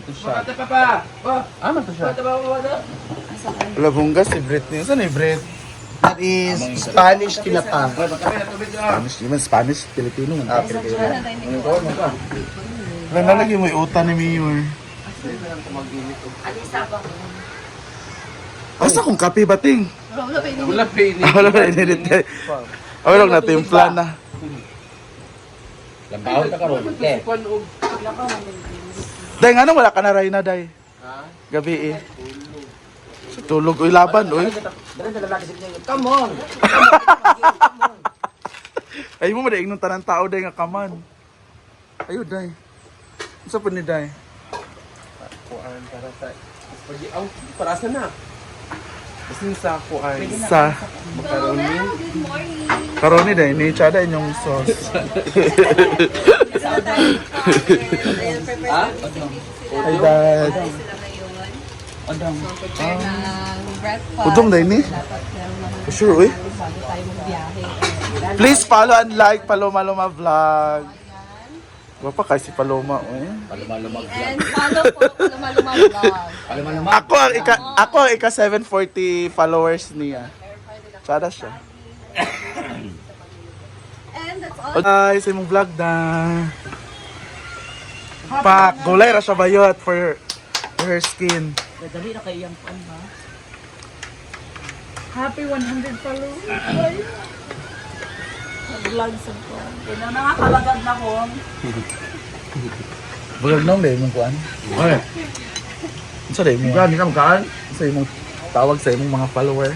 Makata pa pa. Ano to siya? Wala bunggas si Brett niya. Saan yung Brett? That is Spanish tinapa. Spanish, Filipino. Wala nalagay mo yung uta ni Mayor. Asa kung kape bating? Wala pa ini. Wala na inedit kayo. Wala na timpla na. Lambaw ta karon. Okay. Day, nga nang wala ka na Rayna, Day? Gabi eh. Sa tulog, uy, laban, uy. Come on. Ay mo, madaing nung tanang tao, Day, nga kaman. Ayun, Day. Saan pa ni Day? Kuan para sa para sa na. Kasi sa kuan. Sa Macaroni. Good morning. karoni, Day. Ni Chada inyong sauce. Ay, Dad. Prepare ng breakfast. Udong, Day, ni? Sure, uy. Bago tayo magbiyahe. Please follow and like Paloma Loma Vlog. Wapa kasi Paloma, uy. And follow po Paloma Vlog. Ako ang ika 740 followers niya. Sada siya. And that's all. Guys, imong vlog na. Pak, gulay ra siya bayot for her skin. Dali na kay yang pan ba? Happy 100 followers. Vlog sa ko. Ina na nga kalagad na ko. Bulag nang dahil mong kuan. Ay, Sa dahil mo. gani ka makaan? Sa imong tawag sa imong mga follower.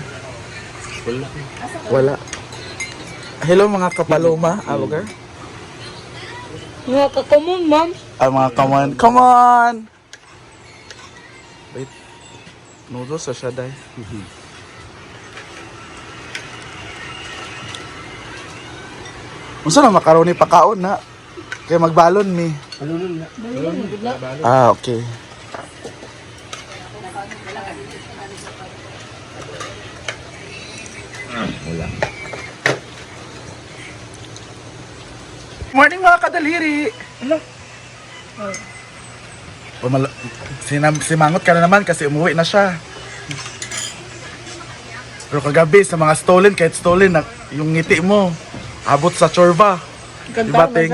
Wala. Hello mga kapaloma. Awagar. Nga kakumon, ma'am. Mga come on. Come on! Wait. Noodles sa siya dahil. Unsa na macaroni pakaon na? Kaya magbalon mi. Ah, okay. Morning mga kadaliri. Simangot ka na naman kasi umuwi na siya. Pero kagabi sa mga stolen, kahit stolen na yung ngiti mo, abot sa chorba. Diba, Ting?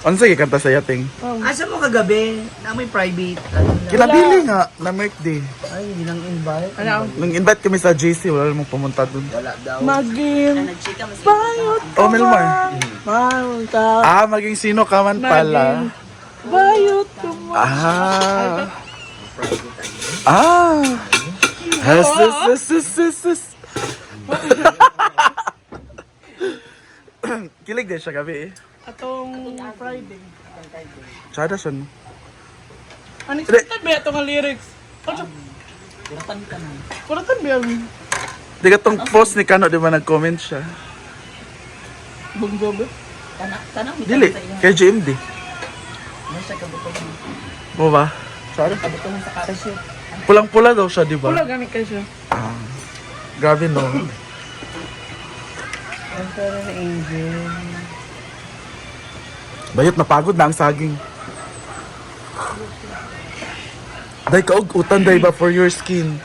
Ano sige kanta sa yating? Asa mo kagabi? Na may private. Kinabili nga na birthday. Ay, hindi nang invite. Nung invite kami sa JC, wala namang pumunta dun. Wala daw. Maging bayot Oh, Melmar. ka. Maging sino ka man pala. Bayot ka mo. Yes. Kilig din siya gabi eh. Atong Friday. Tsada siya no. Unexpected ba itong lyrics? Kuratan ba yan? Di ka tong post ni Kano, di ba nag-comment siya? Bunggo ba? Dili, kay GMD. Mo ba? Sorry? Pulang-pula daw siya, di ba? Pula gamit kayo siya. Grabe no. Ang pera na angel. Bayot, napagod na ang saging. Day kaugutan, day ba for your skin?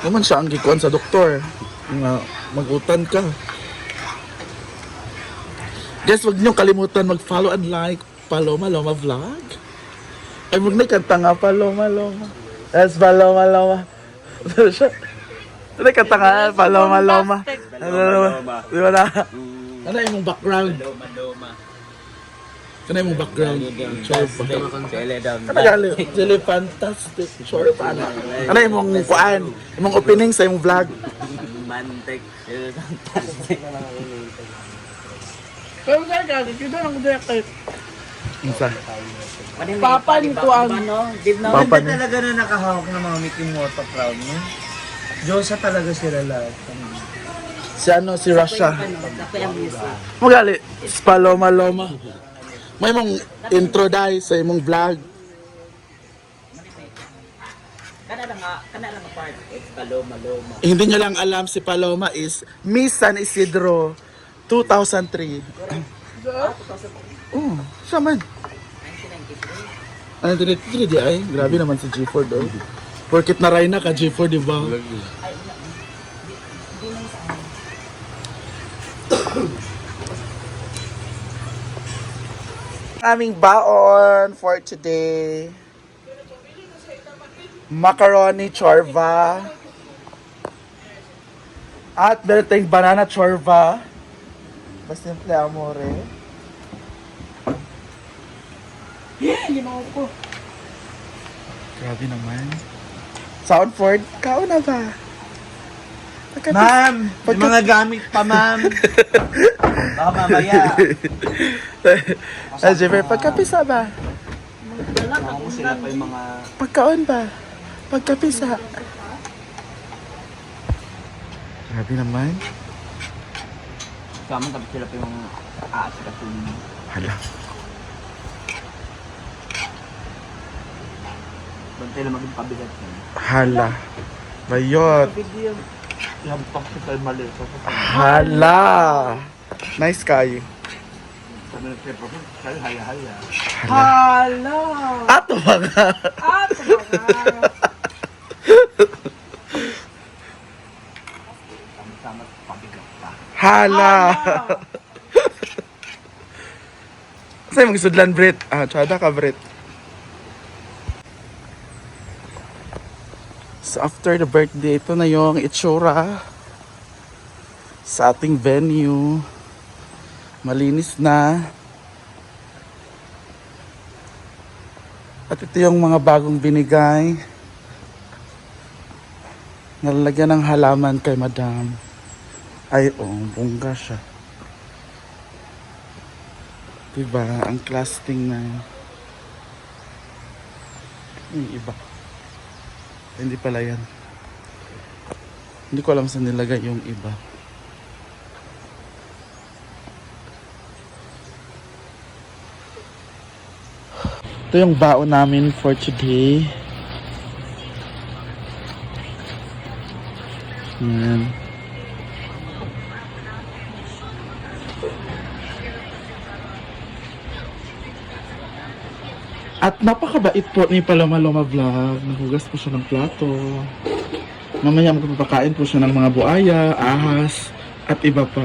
Naman siya ang gikuan sa doktor. Nga, mag-utan ka. Guys, wag niyo kalimutan mag-follow and like Paloma Loma Vlog. Ay, wag na kanta nga Paloma Loma. Yes, Paloma Loma. Ano siya? Ano kanta nga Paloma Loma? Di ba na? Ano yung background? Ano yung background? Sure pa. Ano gali? Jelly fantastic. Sure pa na. Ano yung kuan? Yung opening sa yung vlog? Mantek. Pero saan galit? Yun doon ang jacket. Isa. Papa ni Kuan. Papa Ganda niya. talaga na nakahawak ng mga Mickey Moto Crown mo. Diyosa talaga sila lahat. Si ano, si Rasha. Magali, Paloma Loma. May mong intro dahil sa imong vlog. Kana lang part. It's Paloma. Hindi nyo lang alam si Paloma is Miss San Isidro 2003. Oh, siya man. Ano dili di ay? Grabe naman si G4 daw. Porkit na na ka G4, di ba? Aming baon for today. Macaroni chorva. At meron tayong banana chorva. Mas simple amore. Grabe naman. Soundford, kao na ba? Ma'am, may mga gamit pa, ma'am. Baka mamaya. Ay, Jeffer, pagkapisa ba? Baka mo sila pa yung mga... Pagkaon ba? Pagkapisa. Grabe naman. Kama tapos sila pa yung aasikasun. Hala. Bantay lang maging pabigat yan. Hala. Bayot. Ihampak sa tayo mali. Hala. Nice kayo. Sabi ng pepo, kaya haya-haya. Hala! Ato ba nga? Ato ba nga? Sama-sama pabigat pa. Hala. Sa'yo mong sudlan, Brit. Ah, tsada ka, Brit. So after the birthday, ito na yung itsura sa ating venue. Malinis na. At ito yung mga bagong binigay. Nalalagyan ng halaman kay Madam. Ay, bongga siya. Diba? Ang class tingnan. Yung iba. Hindi pala yan. Hindi ko alam saan nilagay yung iba. Ito yung baon namin for today. Yan. At napakabait po ni Paloma Vlog. Nahugas po siya ng plato. Mamaya magpapakain po siya ng mga buaya, ahas, at iba pa.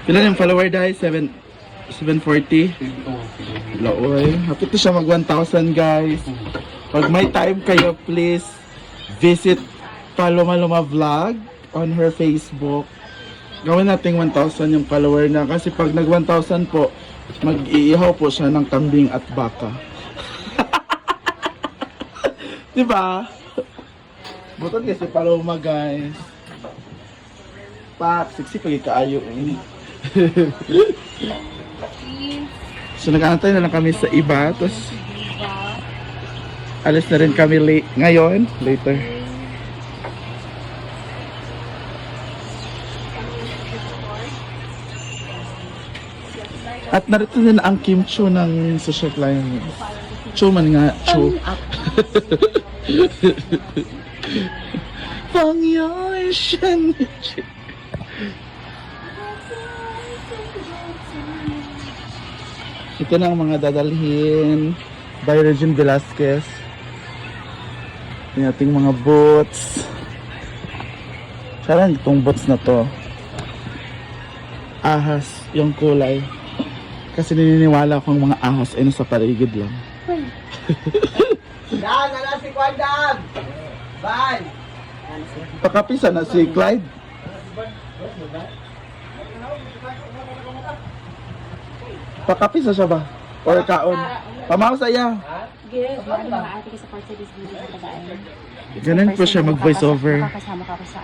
Ilan yung follower dahil? 740? Laoy. Hapit na siya mag 1,000 guys. Pag may time kayo, please visit Paloma Vlog on her Facebook. Gawin natin 1,000 yung follower na. Kasi pag nag 1,000 po, mag-iihaw po siya ng kambing at baka. Diba? Buton kasi Paloma guys. Pak, siksi pagi kaayo eh. So nag-aantay na lang kami sa iba. Tapos alis na rin kami ngayon. Later. At narito din ang Kim Chu ng social client. Chu man nga, Chu. Pangyoy siya ni Chu. Ito na ang mga dadalhin by Regine Velasquez. Yung ating mga boots. Saan itong boots na to? Ahas yung kulay. Kasi naniniwala akong mga ahas ay nasa paligid lang. Dan, nala si Kwandam! Ban! Pakapisa na si Clyde. Pakapisa siya ba? Or kaon? Pamaw sa iya. Ganun po siya mag-voice over. Nakakasama ka ko sa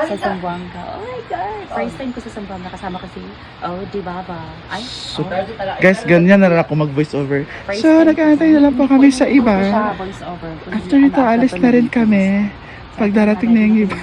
sa Zamboanga. Oh my God! First time ko sa Zamboanga, nakasama ko si di Baba. Ay, So, guys, ganyan na lang ako mag-voice over. So, nag-aantay na lang po kami sa siya iba. voice over. After nito, alis na rin kami. Pag darating na yung iba.